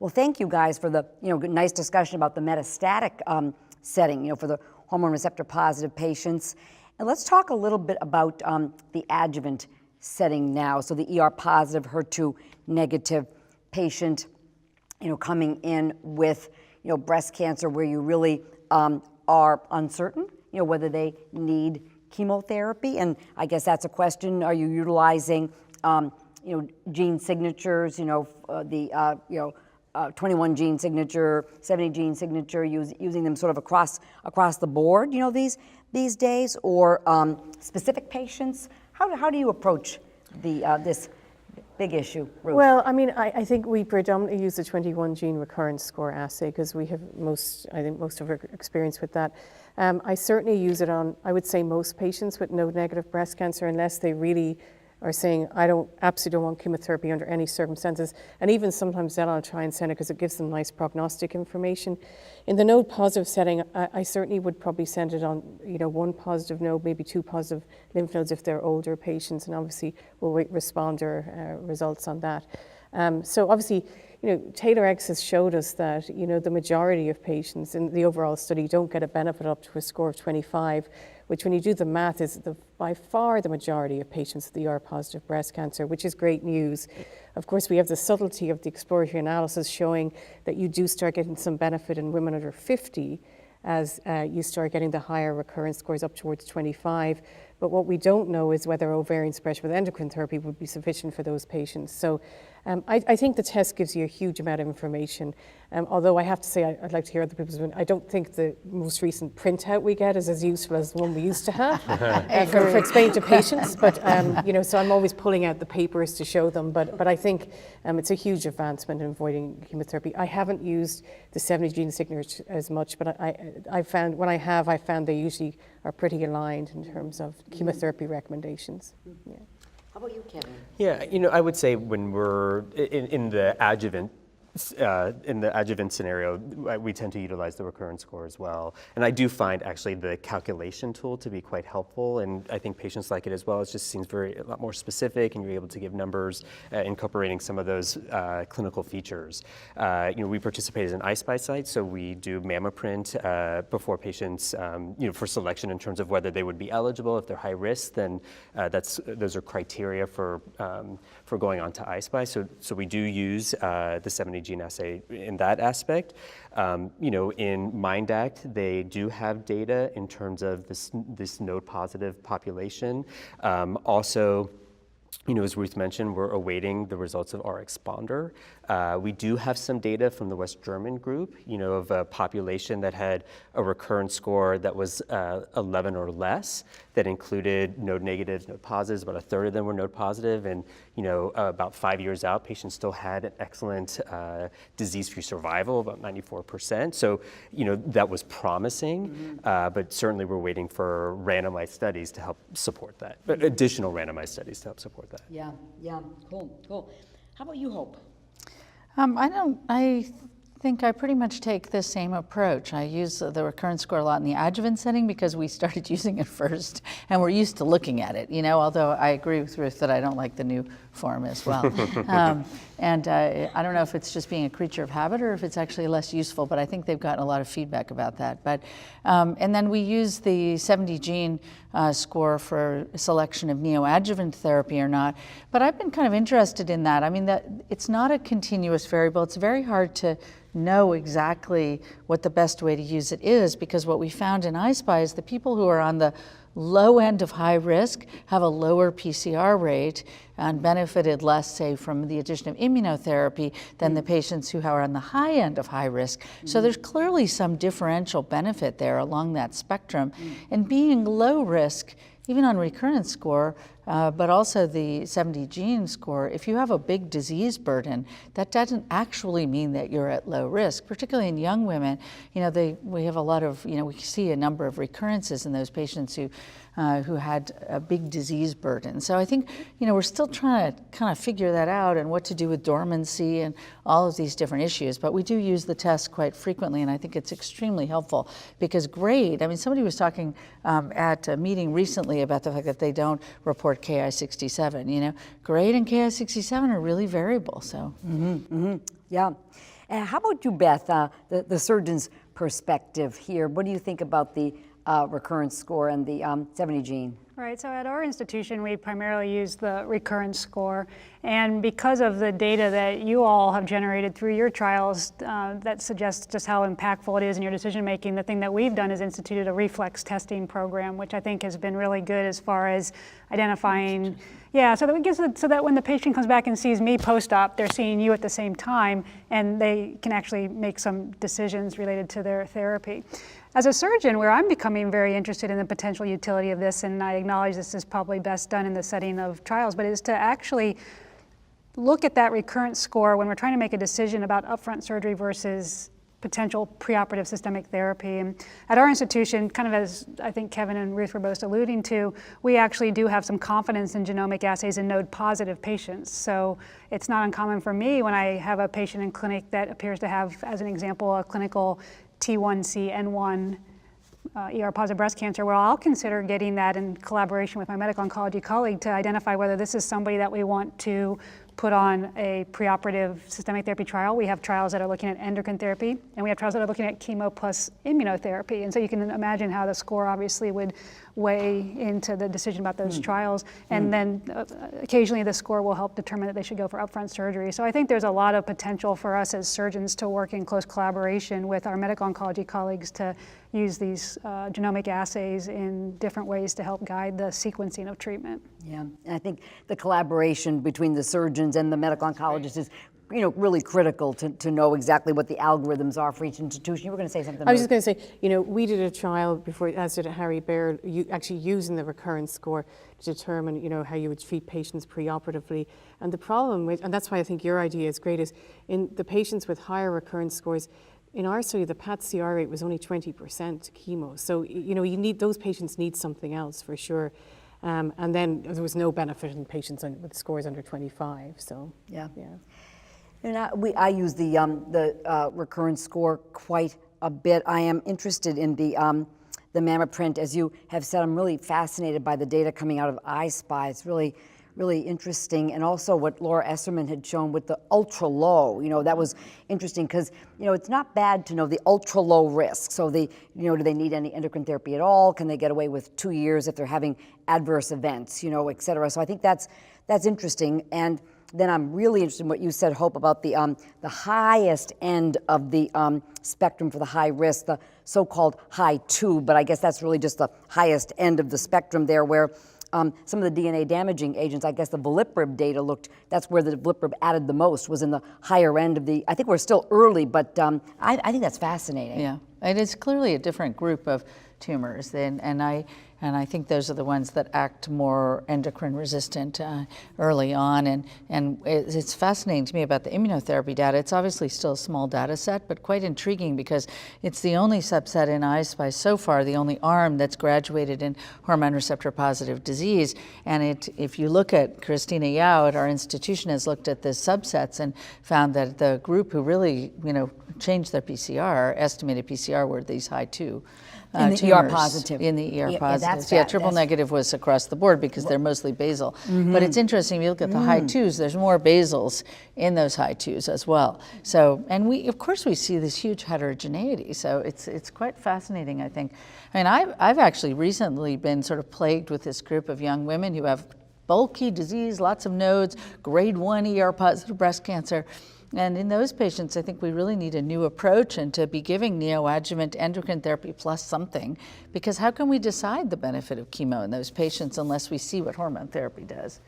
Well, thank you guys for the nice discussion about the metastatic setting, for the hormone receptor positive patients. And let's talk a little bit about the adjuvant setting now. So the ER positive, HER2 negative patient, coming in with breast cancer where you really are uncertain, whether they need chemotherapy. And I guess that's a question. Are you utilizing gene signatures, the 21 gene signature, 70 gene signature, using them sort of across the board, these days, or specific patients? How do you approach this big issue, Ruth? Well, I mean, I think we predominantly use the 21 gene recurrence score assay because we have most of our experience with that. I certainly use it on, I would say, most patients with node-negative breast cancer, unless they really are saying, absolutely don't want chemotherapy under any circumstances. And even sometimes then I'll try and send it because it gives them nice prognostic information. In the node positive setting, I certainly would probably send it on, one positive node, maybe 2 positive lymph nodes if they're older patients, and obviously we'll wait responder results on that. So obviously, TAILOR-X has showed us that, the majority of patients in the overall study don't get a benefit up to a score of 25, which when you do the math is by far the majority of patients with ER-positive breast cancer, which is great news. Of course, we have the subtlety of the exploratory analysis showing that you do start getting some benefit in women under 50 as you start getting the higher recurrence scores up towards 25. But what we don't know is whether ovarian suppression with endocrine therapy would be sufficient for those patients. So I think the test gives you a huge amount of information. Although I have to say, I'd like to hear other people's opinion. I don't think the most recent printout we get is as useful as the one we used to have for explaining to patients. But, so I'm always pulling out the papers to show them. But I think it's a huge advancement in avoiding chemotherapy. I haven't used the 70 gene signatures as much, but I found when I found they usually are pretty aligned in terms of chemotherapy recommendations. Yeah. How about you, Kevin? Yeah, I would say when we're in the adjuvant scenario, we tend to utilize the recurrence score as well. And I do find actually the calculation tool to be quite helpful, and I think patients like it as well. It just seems a lot more specific, and you're able to give numbers incorporating some of those clinical features. We participate as an I-SPY site, so we do mammoprint before patients, for selection in terms of whether they would be eligible. If they're high risk, then those are criteria for going on to I-SPY. So we do use the 70 gene assay in that aspect. In MINDACT, they do have data in terms of this node positive population. Also, as Ruth mentioned, we're awaiting the results of our exponder. We do have some data from the West German group, of a population that had a recurrence score that was 11 or less, that included node negatives, node positives. About a third of them were node positive, and about 5 years out, patients still had an excellent disease-free survival, about 94%. So, that was promising, but certainly we're waiting for randomized studies to help support that, but additional randomized studies to help support that. Yeah, cool. How about you, Hope? I think I pretty much take the same approach. I use the recurrence score a lot in the adjuvant setting because we started using it first and we're used to looking at it, although I agree with Ruth that I don't like the new form as well. And I don't know if it's just being a creature of habit or if it's actually less useful, but I think they've gotten a lot of feedback about that. But and then we use the 70 gene score for selection of neoadjuvant therapy or not. But I've been kind of interested in that. I mean, that it's not a continuous variable. It's very hard to know exactly what the best way to use it is, because what we found in I-SPY is the people who are on the low end of high risk have a lower PCR rate and benefited less, say, from the addition of immunotherapy than the patients who are on the high end of high risk. So there's clearly some differential benefit there along that spectrum. And being low risk, even on recurrence score, but also the 70 gene score, if you have a big disease burden, that doesn't actually mean that you're at low risk, particularly in young women. We have a lot of, we see a number of recurrences in those patients who had a big disease burden. So I think, we're still trying to kind of figure that out and what to do with dormancy and all of these different issues. But we do use the test quite frequently, and I think it's extremely helpful because somebody was talking at a meeting recently about the fact that they don't report Ki-67. Grade and Ki-67 are really variable. So. Yeah. How about you, Beth, the surgeon's perspective here? What do you think about the recurrence score and the 70 gene? Right, so at our institution, we primarily use the recurrence score. And because of the data that you all have generated through your trials that suggests just how impactful it is in your decision making, the thing that we've done is instituted a reflex testing program, which I think has been really good as far as identifying, so that when the patient comes back and sees me post-op, they're seeing you at the same time, and they can actually make some decisions related to their therapy. As a surgeon, where I'm becoming very interested in the potential utility of this, and I acknowledge this is probably best done in the setting of trials, but is to actually look at that recurrence score when we're trying to make a decision about upfront surgery versus potential preoperative systemic therapy. And at our institution, kind of as I think Kevin and Ruth were both alluding to, we actually do have some confidence in genomic assays in node-positive patients. So it's not uncommon for me when I have a patient in clinic that appears to have, as an example, a clinical T1C N1 ER-positive breast cancer, where I'll consider getting that in collaboration with my medical oncology colleague to identify whether this is somebody that we want to put on a preoperative systemic therapy trial. We have trials that are looking at endocrine therapy, and we have trials that are looking at chemo plus immunotherapy. And so you can imagine how the score obviously would weigh into the decision about those trials. And then occasionally the score will help determine that they should go for upfront surgery. So I think there's a lot of potential for us as surgeons to work in close collaboration with our medical oncology colleagues to use these genomic assays in different ways to help guide the sequencing of treatment. Yeah, and I think the collaboration between the surgeons and the medical oncologists is, really critical to know exactly what the algorithms are for each institution. You were going to say something. I was just going to say, we did a trial before, as did Harry Baird, actually using the recurrence score to determine, how you would treat patients preoperatively. And the problem with, and that's why I think your idea is great, is in the patients with higher recurrence scores, in our study, the PAT-CR rate was only 20% chemo. So, those patients need something else for sure. And then there was no benefit in patients with scores under 25. So, yeah. And I use the recurrence score quite a bit. I am interested in the MammaPrint. As you have said, I'm really fascinated by the data coming out of I-SPY. It's really, really interesting. And also what Laura Esserman had shown with the ultra low, that was interesting because, it's not bad to know the ultra low risk. So do they need any endocrine therapy at all? Can they get away with 2 years if they're having adverse events, et cetera? So I think that's interesting. And then I'm really interested in what you said, Hope, about the highest end of the spectrum for the high risk, the so-called high 2, but I guess that's really just the highest end of the spectrum there, where some of the DNA damaging agents, I guess the veliparib data that's where the veliparib added the most, was in the higher end of I think we're still early, but I think that's fascinating. Yeah, it is clearly a different group of tumors, and I think those are the ones that act more endocrine resistant early on. And it's fascinating to me about the immunotherapy data. It's obviously still a small data set, but quite intriguing because it's the only subset in I-SPY so far, the only arm that's graduated in hormone receptor positive disease. And if you look at Christina Yao at our institution has looked at the subsets and found that the group who really, changed their PCR, estimated PCR, were these high 2. In the tumors, ER positive. In the ER Yeah, positive. that's Triple negative was across the board because they're mostly basal. But it's interesting, if you look at the high 2s, there's more basals in those high 2s as well. So, and of course we see this huge heterogeneity. So it's quite fascinating, I think. I mean, I've actually recently been sort of plagued with this group of young women who have bulky disease, lots of nodes, grade 1 ER positive breast cancer. And in those patients, I think we really need a new approach and to be giving neoadjuvant endocrine therapy plus something, because how can we decide the benefit of chemo in those patients unless we see what hormone therapy does?